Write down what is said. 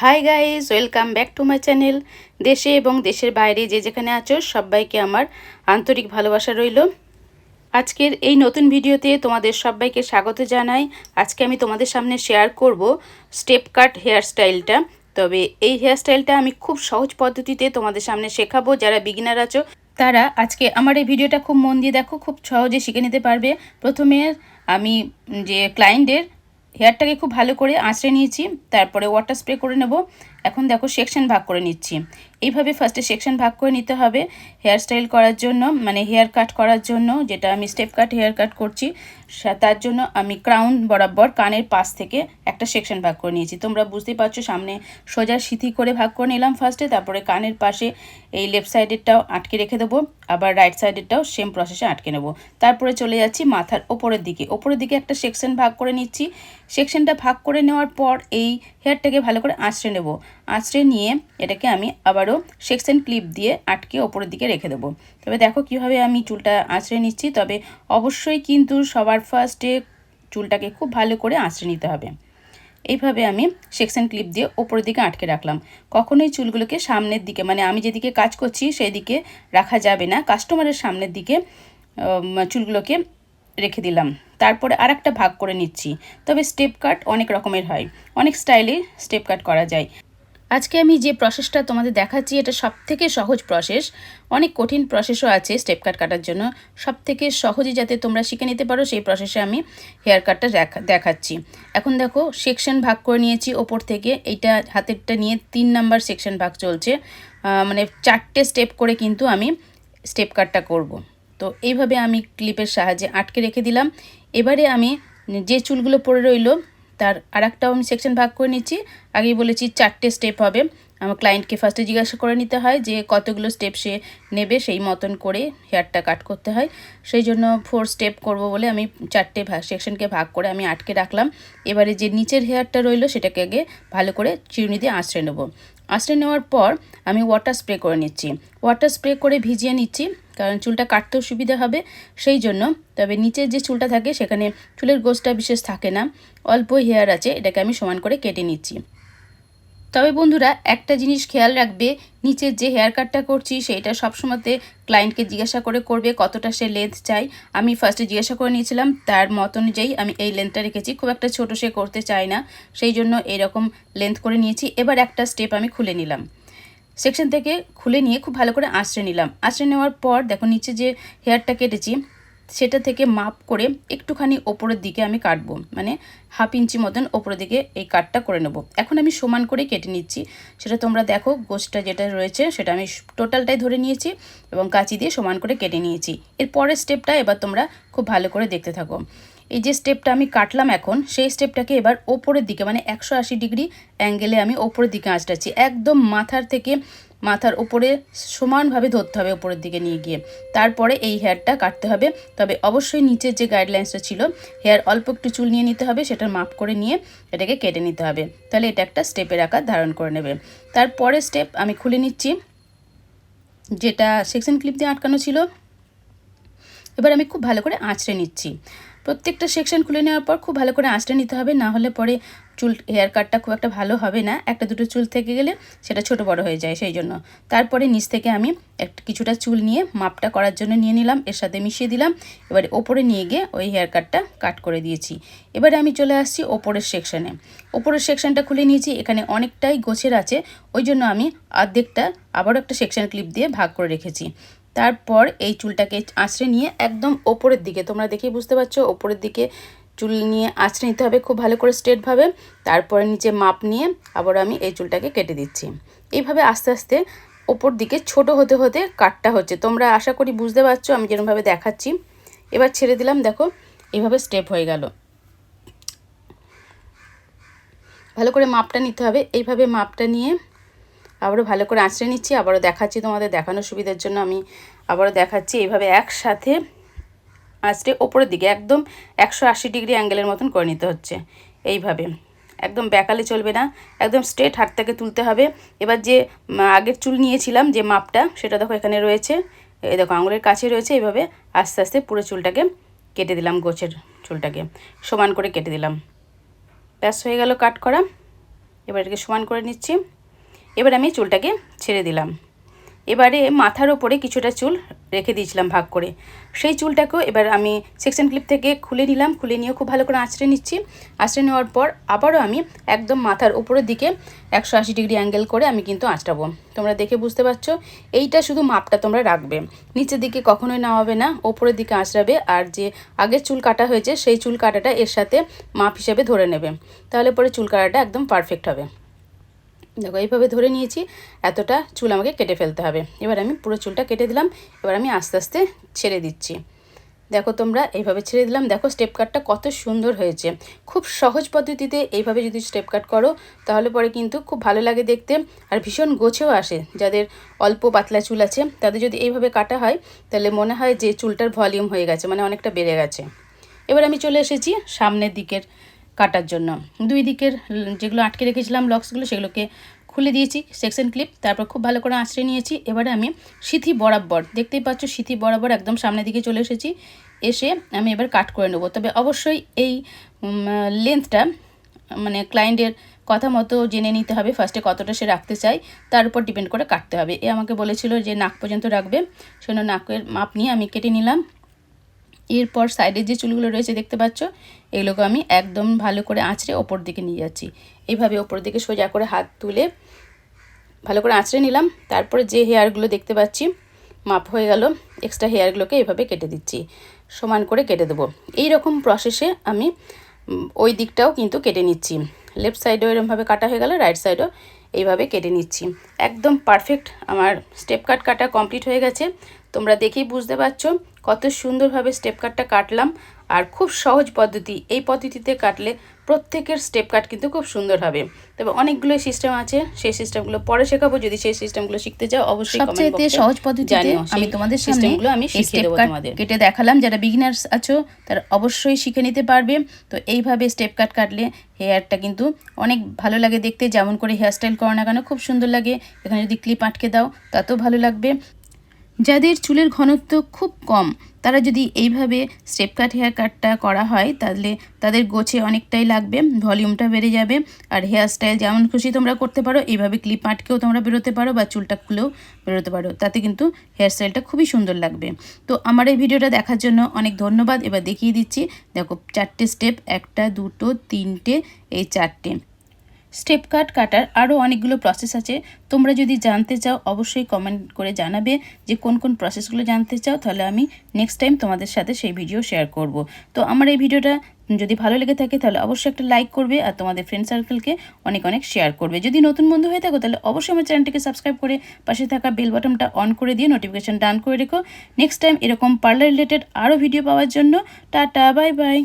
Hi guys, welcome back to my channel. দেশে এবং দেশের বাইরে যে যেখানে আছো সবাইকে আমার আন্তরিক ভালোবাসা রইল। আজকের এই নতুন ভিডিওতে তোমাদের সবাইকে স্বাগত জানাই। আজকে আমি তোমাদের সামনে শেয়ার করব স্টেপ কাট হেয়ারস্টাইলটা। তবে এই হেয়ারস্টাইলটা আমি খুব সহজ পদ্ধতিতে তোমাদের সামনে শেখাবো। যারা বিগিনার আছো তারা আজকে আমার এই ভিডিওটা খুব মন দিয়ে দেখো, খুব সহজে শিখে নিতে পারবে। প্রথমে আমি যে ক্লায়েন্টের হেয়ারটাকে খুব ভালো করে আঁচড়ে নিয়েছি, তারপরে ওয়াটার স্প্রে করে নেব। এখন দেখো সেকশন ভাগ করে নিচ্ছি। এইভাবে ফার্স্টে সেকশন ভাগ করে নিতে হবে হেয়ার স্টাইল করার জন্য, মানে হেয়ার কাট করার জন্য। যেটা আমি স্টেপ কাট হেয়ার কাট করছি, তার জন্য আমি ক্রাউন বরাবর কানের পাশ থেকে একটা সেকশন ভাগ করে নিয়েছি। তোমরা বুঝতেই পারছো, সামনে সোজা সিথি করে ভাগ করে নিলাম ফার্স্টে, তারপরে কানের পাশে এই লেফট সাইডেরটাও আটকে রেখে দেবো, আবার রাইট সাইডেরটাও সেম প্রসেসে আটকে নেব। তারপরে চলে যাচ্ছি মাথার ওপরের দিকে একটা সেকশন ভাগ করে নিচ্ছি। সেকশনটা ভাগ করে নেওয়ার পর এই হেয়ারটাকে ভালো করে আঁচড়ে নেব। আঁচড়ে নিয়ে এটাকে আমি আবারও সেকশন ক্লিপ দিয়ে আটকে ওপরের দিকে রেখে দেবো। তবে দেখো কিভাবে আমি চুলটা আঁচড়ে নিচ্ছি। তবে অবশ্যই কিন্তু সবার ফার্স্টে চুলটাকে খুব ভালো করে আঁচড়ে নিতে হবে। এইভাবে আমি সেকশন ক্লিপ দিয়ে ওপরের দিকে আটকে রাখলাম। কখনোই চুলগুলোকে সামনের দিকে, মানে আমি যেদিকে কাজ করছি সেই দিকে রাখা যাবে না, কাস্টমারের সামনের দিকে চুলগুলোকে রেখে দিলাম। তারপরে আর একটা ভাগ করে নিচ্ছি। তবে স্টেপ কাট অনেক রকমের হয়, অনেক স্টাইলে স্টেপ কাট করা যায়। আজকে আমি যে প্রসেসটা তোমাদের দেখাচ্ছি এটা সবথেকে সহজ প্রসেস। অনেক কঠিন প্রসেসও আছে স্টেপ কাট কাটার জন্য। সবথেকে সহজে যাতে তোমরা শিখে নিতে পারো সেই প্রসেসে আমি হেয়ার কাটটা দেখাচ্ছি। এখন দেখো সেকশন ভাগ করে নিয়েছি ওপর থেকে। এইটা হাতেরটা নিয়ে 3 নাম্বার সেকশন ভাগ চলছে, মানে 4টে স্টেপ করে কিন্তু আমি স্টেপ কাটটা করব। তো এইভাবে আমি ক্লিপের সাহায্যে আটকে রেখে দিলাম। এবারে আমি যে চুলগুলো পড়ে রইলো তার আরেকটাও আমি সেকশন ভাগ করে নিচ্ছি। আগেই বলেছি 4টে স্টেপ হবে। আমার ক্লায়েন্টকে ফার্স্টে জিজ্ঞাসা করে নিতে হয় যে কতগুলো স্টেপ সে নেবে, সেই মতন করে হেয়ারটা কাট করতে হয়। সেই জন্য 4 স্টেপ করব বলে আমি 4টে সেকশনকে ভাগ করে আমি আটকে রাখলাম। এবারে যে নিচের হেয়ারটা রইলো সেটাকে আগে ভালো করে চিরুনি দিয়ে আঁচড়ে নেব। আঁচড়ে নেওয়ার পর আমি ওয়াটার স্প্রে করে নিচ্ছি। ওয়াটার স্প্রে করে ভিজিয়ে নিচ্ছি, কারণ চুলটা কাটতেও সুবিধা হবে সেই জন্য। তবে নিচের যে চুলটা থাকে সেখানে চুলের গোছটা বিশেষ থাকে না, অল্প হেয়ার আছে, এটাকে আমি সমান করে কেটে নিচ্ছি। তবে বন্ধুরা একটা জিনিস খেয়াল রাখবে, নিচের যে হেয়ার কাটটা করছি সেইটা সবসময়তে ক্লায়েন্টকে জিজ্ঞাসা করে করবে কতটা সে লেন্থ চাই। আমি ফার্স্টে জিজ্ঞাসা করে নিয়েছিলাম, তার মত অনুযায়ী আমি এই লেন্থটা রেখেছি। খুব একটা ছোটো সে করতে চায় না, সেই জন্য এরকম লেন্থ করে নিয়েছি। এবার একটা স্টেপ আমি খুলে নিলাম, সেকশন থেকে খুলে নিয়ে খুব ভালো করে আঁচড়ে নিলাম। আঁচড়ে নেওয়ার পর দেখো নিচে যে হেয়ারটা কেটেছি সেটা থেকে মাপ করে একটুখানি ওপরের দিকে আমি কাটবো, মানে 1/2 ইঞ্চি মতন ওপরের দিকে এই কাটটা করে নেব। এখন আমি সমান করে কেটে নিচ্ছি। সেটা তোমরা দেখো, গোছটা যেটা রয়েছে সেটা আমি টোটালটাই ধরে নিয়েছি এবং কাঁচি দিয়ে সমান করে কেটে নিয়েছি। এর পরের স্টেপটা এবার তোমরা খুব ভালো করে দেখতে থাকো। এই যে স্টেপটা আমি কাটলাম এখন, সেই স্টেপটাকে এবার ওপরের দিকে, মানে 180 ডিগ্রি অ্যাঙ্গেলে আমি ওপরের দিকে আঁচড়াচ্ছি। একদম মাথার থেকে মাথার উপরে সমানভাবে ধরতে হবে ওপরের দিকে নিয়ে গিয়ে, তারপরে এই হেয়ারটা কাটতে হবে। তবে অবশ্যই নিচের যে গাইডলাইন্সটা ছিল, হেয়ার অল্প একটু চুল নিয়ে নিতে হবে, সেটার মাপ করে নিয়ে এটাকে কেটে নিতে হবে। তাহলে এটা একটা স্টেপের আকার ধারণ করে নেবে। তারপরে স্টেপ আমি খুলে নিচ্ছি, যেটা সেকশন ক্লিপ দিয়ে আটকানো ছিল। এবার আমি খুব ভালো করে আঁচড়ে নিচ্ছি। প্রত্যেকটা সেকশন খুলে নেওয়ার পর খুব ভালো করে আঁচড়ে নিতে হবে, না হলে পরে চুল হেয়ার কাটটা খুব একটা ভালো হবে না। একটা দুটো চুল থেকে গেলে সেটা ছোট বড় হয়ে যায়, সেই জন্য। তারপরে নিচ থেকে আমি কিছুটা চুল নিয়ে মাপটা করার জন্য নিয়ে নিলাম, এর সাথে মিশিয়ে দিলাম। এবারে ওপরে নিয়ে গিয়ে ওই হেয়ার কাটটা কাট করে দিয়েছি। এবারে আমি চলে আসছি ওপরের সেকশনে। ওপরের সেকশনটা খুলে নিয়েছি, এখানে অনেকটাই গোছের আছে, ওই জন্য আমি অর্ধেকটা আবারও একটা সেকশন ক্লিপ দিয়ে ভাগ করে রেখেছি। তারপর এই চুলটাকে আঁচড়ে নিয়ে একদম ওপরের দিকে, তোমরা দেখেই বুঝতে পারছো, ওপরের দিকে চুল নিয়ে আঁচড়ে নিতে হবে খুব ভালো করে স্ট্রেটভাবে। তারপরে নিচে মাপ নিয়ে আবার আমি এই চুলটাকে কেটে দিচ্ছি। এইভাবে আস্তে আস্তে ওপর দিকে ছোট হতে হতে কাটটা হচ্ছে। তোমরা আশা করি বুঝতে পারছো আমি যেরকমভাবে দেখাচ্ছি। এবার ছেড়ে দিলাম, দেখো এইভাবে স্টেপ হয়ে গেল। ভালো করে মাপটা নিতে হবে। এইভাবে মাপটা নিয়ে আবারও ভালো করে আঁচড়ে নিচ্ছি। আবারও দেখাচ্ছি, তোমাদের দেখানোর সুবিধার জন্য আমি আবারও দেখাচ্ছি। এইভাবে একসাথে আঁচড়ে ওপরের দিকে একদম 180 ডিগ্রি অ্যাঙ্গেলের মতন করে নিতে হচ্ছে। এইভাবে একদম ব্যাকালে চলবে না, একদম স্ট্রেট হাত থেকে তুলতে হবে। এবার যে আগের চুল নিয়েছিলাম যে মাপটা, সেটা দেখো এখানে রয়েছে, এই দেখো আঙুলের কাছে রয়েছে। এইভাবে আস্তে আস্তে পুরো চুলটাকে কেটে দিলাম, গোছের চুলটাকে সমান করে কেটে দিলাম। ব্যাস হয়ে গেল কাট করা। এবার এটাকে সমান করে নিচ্ছি। এবার আমি চুলটাকে ছেড়ে দিলাম। এবারে মাথার ওপরে কিছুটা চুল রেখে দিয়েছিলাম ভাগ করে, সেই চুলটাকেও এবার আমি সেকশন ক্লিপ থেকে খুলে নিলাম। খুলে নিয়ে খুব ভালো করে আঁচড়ে নিচ্ছি। আঁচড়ে নেওয়ার পর আবারও আমি একদম মাথার উপরের দিকে 180 ডিগ্রি অ্যাঙ্গেল করে আমি কিন্তু আঁচড়াবো। তোমরা দেখে বুঝতে পারছো, এইটা শুধু মাপটা তোমরা রাখবে, নিচের দিকে কখনোই নামাবে না, ওপরের দিকে আঁচড়াবে। আর যে আগের চুল কাটা হয়েছে সেই চুল কাটাটা এর সাথে মাপ হিসেবে ধরে নেবে, তাহলে পরে চুল কাটাটা একদম পারফেক্ট হবে। দেখো এইভাবে ধরে নিয়েছি, এতটা চুল আমাকে কেটে ফেলতে হবে। এবার আমি পুরো চুলটা কেটে দিলাম। এবার আমি আস্তে আস্তে ছেড়ে দিচ্ছি। দেখো তোমরা এইভাবে ছেড়ে দিলাম। দেখো স্টেপ কাটটা কত সুন্দর হয়েছে। খুব সহজ পদ্ধতিতে এইভাবে যদি স্টেপ কাট করো তাহলে পরে কিন্তু খুব ভালো লাগে দেখতে, আর ভীষণ গোছেও আসে। যাদের অল্প পাতলা চুল আছে তাদের যদি এইভাবে কাটা হয় তাহলে মনে হয় যে চুলটার ভলিউম হয়ে গেছে, মানে অনেকটা বেড়ে গেছে। এবার আমি চলে এসেছি সামনের দিকের কাটার জন্য। দুই দিকের যেগুলো আটকে রেখেছিলাম লক্সগুলো সেগুলোকে খুলে দিয়েছি সেকশন ক্লিপ, তারপর খুব ভালো করে আঁচড়ে নিয়েছি। এবারে আমি সিথি বরাবর, দেখতেই পাচ্ছ সিথি বরাবর একদম সামনের দিকে চলে এসেছি। এসে আমি এবার কাট করে নেবো। তবে অবশ্যই এই লেন্থটা মানে ক্লায়েন্টের কথা মতো জেনে নিতে হবে, ফার্স্টে কতটা সে রাখতে চায় তার উপর ডিপেন্ড করে কাটতে হবে। এ আমাকে বলেছিল যে নাক পর্যন্ত রাখবে, সেজন্য নাকের মাপ নিয়ে আমি কেটে নিলাম। এরপর সাইডের যে চুলগুলো রয়েছে দেখতে পাচ্ছ, এগুলোকে আমি একদম ভালো করে আঁচড়ে ওপর দিকে নিয়ে যাচ্ছি। এইভাবে ওপর দিকে সোজা করে হাত তুলে ভালো করে আঁচড়ে নিলাম। তারপরে যে হেয়ারগুলো দেখতে পাচ্ছি মাপ হয়ে গেল, এক্সট্রা হেয়ারগুলোকে এইভাবে কেটে দিচ্ছি, সমান করে কেটে দেবো। এই রকম প্রসেসে আমি ওই দিকটাও কিন্তু কেটে নিচ্ছি। লেফট সাইডেও এরকমভাবে কাটা হয়ে গেল, রাইট সাইডও এইভাবে কেটে নিচ্ছি। একদম পারফেক্ট আমার স্টেপ কাট কাটা কমপ্লিট হয়ে গেছে। তোমরা দেখেই বুঝতে পারছো কত সুন্দরভাবে স্টেপ কাটটা কাটলাম। আর খুব সহজ পদ্ধতি, এই পদ্ধতিতে কাটলে প্রত্যেকের স্টেপ কাট কিন্তু খুব সুন্দর হবে। তবে অনেকগুলো সিস্টেম আছে, সেই সিস্টেমগুলো পরে শেখাবো। যদি সেই সিস্টেমগুলো শিখতে চাও অবশ্যই কমেন্ট বক্সে সহজ পদ্ধতিতে আমি তোমাদের সিস্টেমগুলো আমি শিখিয়ে দেবো তোমাদের। কেটে দেখালাম, যারা বিগিনার্স আছো তারা অবশ্যই শিখে নিতে পারবে। তো এইভাবে স্টেপ কাট কাটলে হেয়ারটা কিন্তু অনেক ভালো লাগে দেখতে, যেমন করে হেয়ারস্টাইল করো না কেন খুব সুন্দর লাগে। এখানে যদি ক্লিপ আটকে দাও তাতেও ভালো লাগবে। যাদের চুলের ঘনত্ব খুব কম তারা যদি এইভাবে স্টেপ কাট হেয়ার কাটটা করা হয় তাহলে তাদের গোছে অনেকটাই লাগবে, ভলিউমটা বেড়ে যাবে। আর হেয়ার স্টাইল যেমন খুশি তোমরা করতে পারো, এইভাবে ক্লিপ আটকেও তোমরা বেরোতে পারো বা চুলটা খুলেও বেরোতে পারো, তাতে কিন্তু হেয়ার স্টাইলটা খুবই সুন্দর লাগবে। তো আমার এই ভিডিওটা দেখার জন্য অনেক ধন্যবাদ। এবার দেখিয়ে দিচ্ছি, দেখো 4টে স্টেপ, 1 2 3টে, এই 4টে স্টেপ কাট কাটার আরও অনেকগুলো প্রসেস আছে। তোমরা যদি জানতে চাও অবশ্যই কমেন্ট করে জানাবে যে কোন কোন প্রসেসগুলো জানতে চাও, তাহলে আমি নেক্সট টাইম তোমাদের সাথে সেই ভিডিও শেয়ার করব। তো আমার এই ভিডিওটা যদি ভালো লেগে থাকে তাহলে অবশ্যই একটা লাইক করবে আর তোমাদের ফ্রেন্ড সার্কেলকে অনেক অনেক শেয়ার করবে। যদি নতুন বন্ধু হয়ে থাকো তাহলে অবশ্যই আমার চ্যানেলটিকে সাবস্ক্রাইব করে পাশে থাকা বেল বাটনটা অন করে দিয়ে নোটিফিকেশন ডান করে রেখো। নেক্সট টাইম এরকম পার্লার রিলেটেড আরও ভিডিও পাওয়ার জন্য টাটা, বাই বাই।